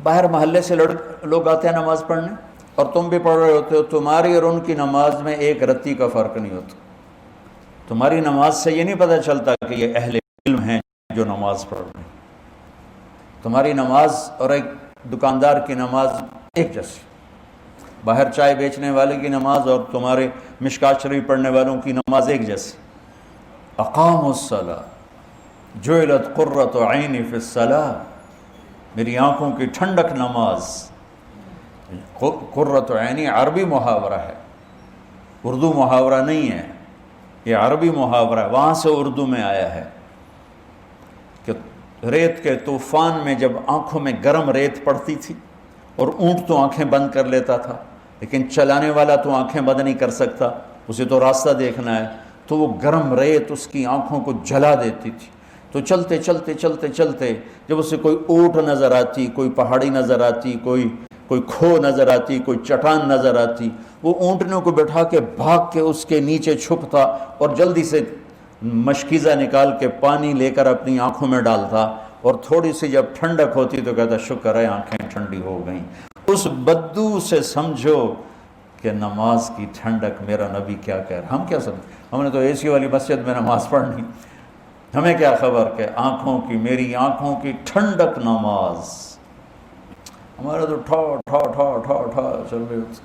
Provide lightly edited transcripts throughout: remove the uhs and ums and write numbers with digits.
باہر محلے سے لوگ آتے ہیں نماز پڑھنے، اور تم بھی پڑھ رہے ہوتے ہو، تمہاری اور ان کی نماز میں ایک رتی کا فرق نہیں ہوتا۔ تمہاری نماز سے یہ نہیں پتہ چلتا کہ یہ اہل علم ہیں جو نماز پڑھ رہے ہیں۔ تمہاری نماز اور ایک دکاندار کی نماز ایک جیسی، باہر چائے بیچنے والے کی نماز اور تمہارے مشکات شریف پڑھنے والوں کی نماز ایک جیسی۔ اقاموا الصلاۃ جعلت قرۃ عینی فی الصلاۃ، میری آنکھوں کی ٹھنڈک نماز۔ قرۃ عینی عربی محاورہ ہے، اردو محاورہ نہیں ہے، یہ عربی محاورہ ہے، وہاں سے اردو میں آیا ہے کہ ریت کے طوفان میں جب آنکھوں میں گرم ریت پڑتی تھی اور اونٹ تو آنکھیں بند کر لیتا تھا، لیکن چلانے والا تو آنکھیں بند نہیں کر سکتا، اسے تو راستہ دیکھنا ہے، تو وہ گرم ریت اس کی آنکھوں کو جلا دیتی تھی۔ تو چلتے چلتے چلتے چلتے جب اسے کوئی اونٹ نظر آتی، کوئی پہاڑی نظر آتی، کوئی کھو نظر آتی، کوئی چٹان نظر آتی، وہ اونٹنوں کو بٹھا کے بھاگ کے اس کے نیچے چھپتا اور جلدی سے مشکیزہ نکال کے پانی لے کر اپنی آنکھوں میں ڈالتا، اور تھوڑی سی جب ٹھنڈک ہوتی تو کہتا شکر ہے آنکھیں ٹھنڈی ہو گئیں۔ اس بدو سے سمجھو کہ نماز کی ٹھنڈک میرا نبی کیا کہہ رہا ہے۔ ہم کیا سمجھ، ہم نے تو اے سی والی مسجد میں نماز پڑھنی، ہمیں کیا خبر کہ آنکھوں کی، میری آنکھوں کی ٹھنڈک نماز۔ ہمارا تو ٹھا ٹھا ٹھا ٹھا ٹھا چل رہے ہوتے۔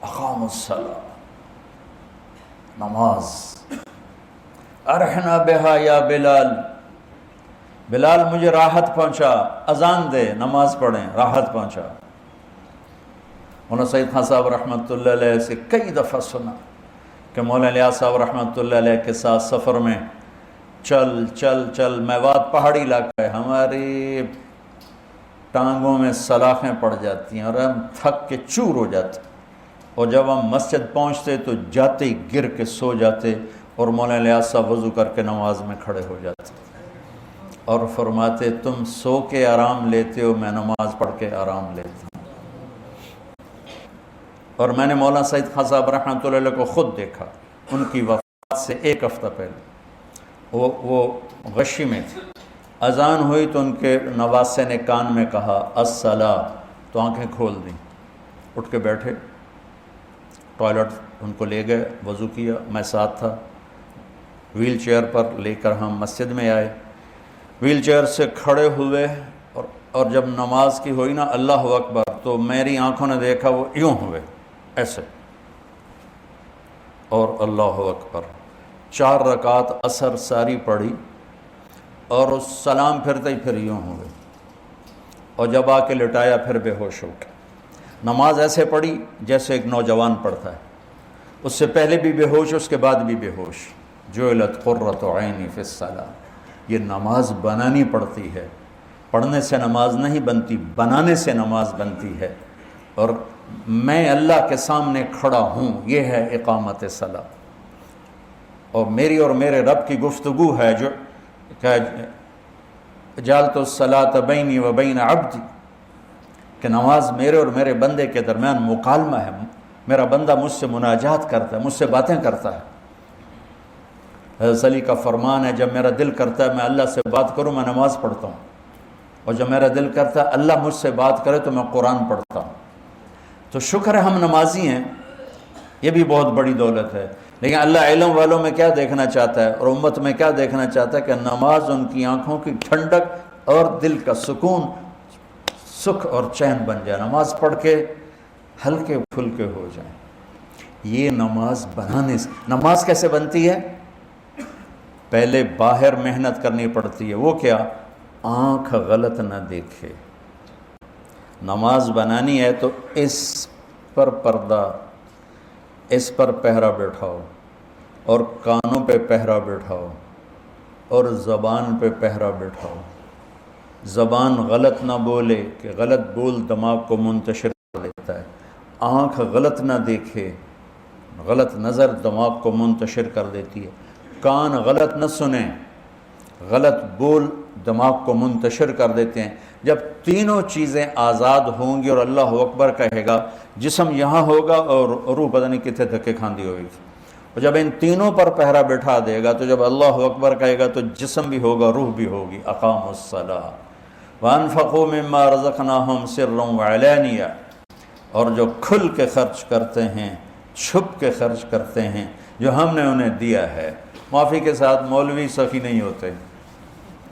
اقام الصلاۃ، نماز۔ ارحنا بہا یا بلال، بلال مجھے راحت پہنچا، اذان دے، نماز پڑھیں، راحت پہنچا۔ مولانا سعید خان صاحب رحمۃ اللہ علیہ سے کئی دفعہ سنا کہ مولانا الیاس صاحب رحمۃ اللہ علیہ کے ساتھ سفر میں چل چل چل، میوات پہاڑی علاقہ ہے، ہماری ٹانگوں میں سلاخیں پڑ جاتی ہیں اور ہم تھک کے چور ہو جاتے، اور جب ہم مسجد پہنچتے تو جاتے ہی گر کے سو جاتے، اور مولانا الیاس صاحب وضو کر کے نماز میں کھڑے ہو جاتے اور فرماتے تم سو کے آرام لیتے ہو، میں نماز پڑھ کے آرام لیتا ہوں۔ اور میں نے مولانا سعید خان صاحب رحمۃ اللہ علیہ کو خود دیکھا، ان کی وفات سے ایک ہفتہ پہلے وہ غشی میں تھے، اذان ہوئی تو ان کے نواسے نے کان میں کہا الصلاۃ، تو آنکھیں کھول دیں، اٹھ کے بیٹھے، ٹوائلٹ ان کو لے گئے، وضو کیا، میں ساتھ تھا، ویل چیئر پر لے کر ہم مسجد میں آئے، ویل چیئر سے کھڑے ہوئے، اور جب نماز کی ہوئی نا اللہ اکبر، تو میری آنکھوں نے دیکھا وہ یوں ہوئے ایسے، اور اللہ اکبر، 4 رکعات عصر ساری پڑھی، اور اس سلام پھرتے ہی پھر یوں ہوئے، اور جب آ کے لٹایا پھر بے ہوش ہو گئے۔ نماز ایسے پڑھی جیسے ایک نوجوان پڑھتا ہے، اس سے پہلے بھی بے ہوش، اس کے بعد بھی بے ہوش۔ جعلت قرۃ عینی فی الصلاۃ، یہ نماز بنانی پڑتی ہے، پڑھنے سے نماز نہیں بنتی، بنانے سے نماز بنتی ہے، اور میں اللہ کے سامنے کھڑا ہوں، یہ ہے اقامت صلاۃ۔ اور میری اور میرے رب کی گفتگو ہے جو کہ جعلت الصلاۃ بینی و بین عبدی، کہ نماز میرے اور میرے بندے کے درمیان مکالمہ ہے، میرا بندہ مجھ سے مناجات کرتا ہے، مجھ سے باتیں کرتا ہے۔ حضرت علی کا فرمان ہے جب میرا دل کرتا ہے میں اللہ سے بات کروں میں نماز پڑھتا ہوں، اور جب میرا دل کرتا ہے اللہ مجھ سے بات کرے تو میں قرآن پڑھتا ہوں۔ تو شکر ہے ہم نمازی ہیں، یہ بھی بہت بڑی دولت ہے، لیکن اللہ علم والوں میں کیا دیکھنا چاہتا ہے اور امت میں کیا دیکھنا چاہتا ہے کہ نماز ان کی آنکھوں کی ٹھنڈک اور دل کا سکون، سکھ اور چین بن جائے، نماز پڑھ کے ہلکے پھلکے ہو جائیں۔ یہ نماز بنانے سے، نماز کیسے بنتی ہے؟ پہلے باہر محنت کرنی پڑتی ہے، وہ کیا؟ آنکھ غلط نہ دیکھے۔ نماز بنانی ہے تو اس پر پردہ، اس پر پہرا بیٹھاؤ، اور کانوں پہ پہرا بیٹھاؤ، اور زبان پہ پہرا بیٹھاؤ۔ زبان غلط نہ بولے کہ غلط بول دماغ کو منتشر کر دیتا ہے، آنکھ غلط نہ دیکھے، غلط نظر دماغ کو منتشر کر دیتی ہے، کان غلط نہ سنیں، غلط بول دماغ کو منتشر کر دیتے ہیں۔ جب تینوں چیزیں آزاد ہوں گی اور اللہ اکبر کہے گا، جسم یہاں ہوگا اور روح پتہ نہیں کتنے دھکے کھاندی ہوگی، اور جب ان تینوں پر پہرا بٹھا دے گا تو جب اللہ اکبر کہے گا تو جسم بھی ہوگا، روح بھی ہوگی۔ اقام الصلاۃ وَأَنفَقُوا مِمَّا رَزَقْنَاهُمْ سِرًّا وَعَلَانِيَةً، اور جو کھل کے خرچ کرتے ہیں، چھپ کے خرچ کرتے ہیں جو ہم نے انہیں دیا ہے۔ معافی کے ساتھ مولوی سخی نہیں ہوتے،